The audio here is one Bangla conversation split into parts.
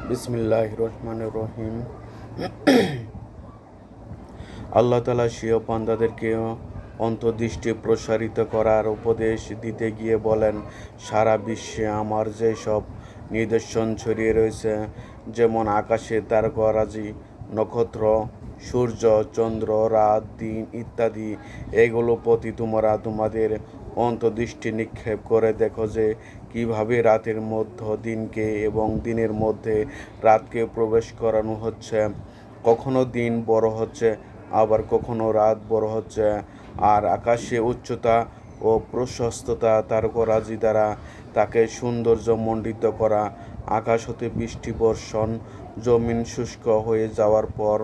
বিসমিল্লাহির রহমানির রহিম। আল্লাহ তাআলা স্বীয় বান্দাদেরকে অন্তর্দৃষ্টি প্রসারিত করার উপদেশ দিতে গিয়ে বলেন, সারা বিশ্বে আমার যেসব নিদর্শন ছড়িয়ে রয়েছে, যেমন আকাশে তারকারাজি, নক্ষত্র, সূর্য, চন্দ্র, রাত, দিন ইত্যাদি, এগুলো প্রতি তোমরা তোমাদের অন্তর্দৃষ্টি নিক্ষেপ করে দেখো যে কিভাবে রাতের মধ্যে দিনকে এবং দিনের মধ্যে রাতকে প্রবেশ করানো হচ্ছে। কখনো দিন বড় হচ্ছে, আবার কখনো রাত বড় হচ্ছে। আর আকাশে উচ্চতা ও প্রশস্ততা তারকারাজি দ্বারা তাকে সৌন্দর্যমণ্ডিত করা। আকাশ হতে বৃষ্টি বর্ষণ, জমিন শুষ্ক হয়ে যাওয়ার পর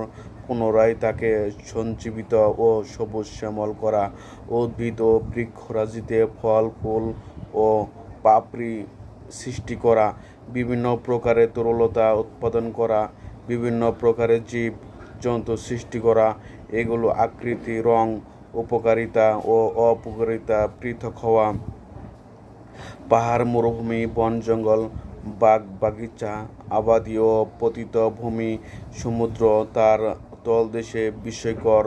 পুনরায় তাকে সঞ্জীবিত ও সবুজ শ্যামল করা। উদ্ভিদ ও বৃক্ষরাজিতে ফল ফুল ও পাপড়ি সৃষ্টি করা। বিভিন্ন প্রকারের তরলতা উৎপাদন করা। বিভিন্ন প্রকারের জীব জন্তু সৃষ্টি করা। এগুলো আকৃতি, রং, উপকারিতা ও অপকারিতা পৃথক হওয়া। পাহাড়, মরুভূমি, বন জঙ্গল, বাগ বাগিচা, আবাদি ও পতিত ভূমি, সমুদ্র, তার তলদেশে বিস্ময়কর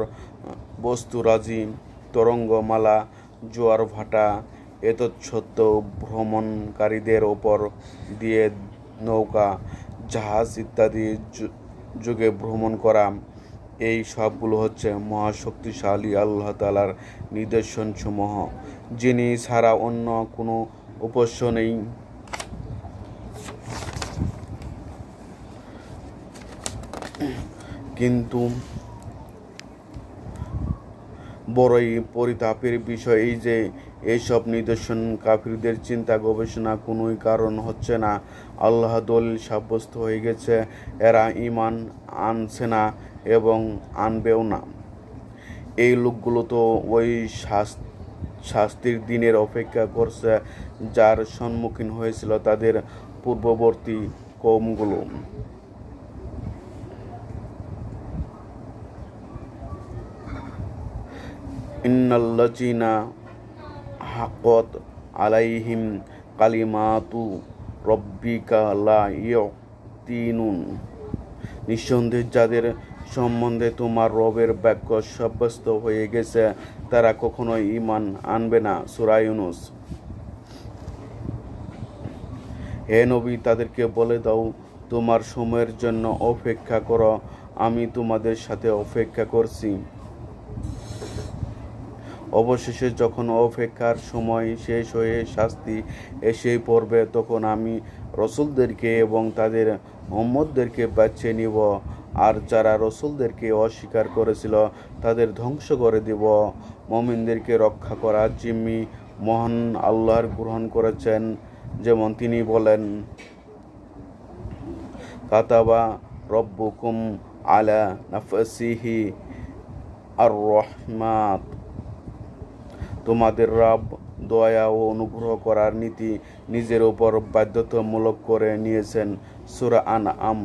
বস্তুরাজি, তরঙ্গমালা, জোয়ার ভাটা, এতৎসত্ত্বেও ভ্রমণকারীদের ওপর দিয়ে নৌকা, জাহাজ ইত্যাদি যুগে ভ্রমণ করা। এই সবগুলো হচ্ছে মহাশক্তিশালী আল্লাহ তাআলার নিদর্শনসমূহ, যিনি ছাড়া অন্য কোনো উপাস্য নেই। কিন্তু বড়ই পরিতাপের বিষয় এই যে এইসব নিদর্শন কাফিরদের চিন্তা গবেষণা কোনোই কারণ হচ্ছে না। আল্লাহ দলিল সাব্যস্ত হয়ে গেছে, এরা ঈমান আনছে না এবং আনবেও না। এই লোকগুলো তো ওই শাস্তির দিনের অপেক্ষা করছে যার সম্মুখীন হয়েছিল তাদের পূর্ববর্তী কওমগুলো। ইন্নাল্লাযীনা হাক্কাত আলাইহিম কালিমাতু রাব্বিকা লা ইউতিনুন, নিঃসন্দেহে যাদের সম্বন্ধে তোমার রবের বাক্য সাব্যস্ত হয়ে গেছে তারা কখনোই ঈমান আনবে না। সূরা ইউনূস। হে নবী, তাদেরকে বলে দাও, তোমার সময়ের জন্য অপেক্ষা করো, আমি তোমাদের সাথে অপেক্ষা করছি। অবশেষে যখন অপেক্ষার সময় শেষ হয়ে শাস্তি এসেই পড়বে, তখন আমি রসুলদেরকে এবং তাদের উম্মতদেরকে বাঁচিয়ে নিব, আর যারা রসুলদেরকে অস্বীকার করেছিল তাদের ধ্বংস করে দিব। মুমিনদেরকে রক্ষা করার জিম্মি মহান আল্লাহর গ্রহণ করেছেন, যেমন তিনি বলেন, কাতাবা রব্বুকুম আলা নাফসিহি আর-রাহমাত, তোমাদের রব দয়া ও অনুগ্রহ করার নীতি নিজের উপর বাধ্যতামূলক করে নিয়েছেন। সূরা আনআম।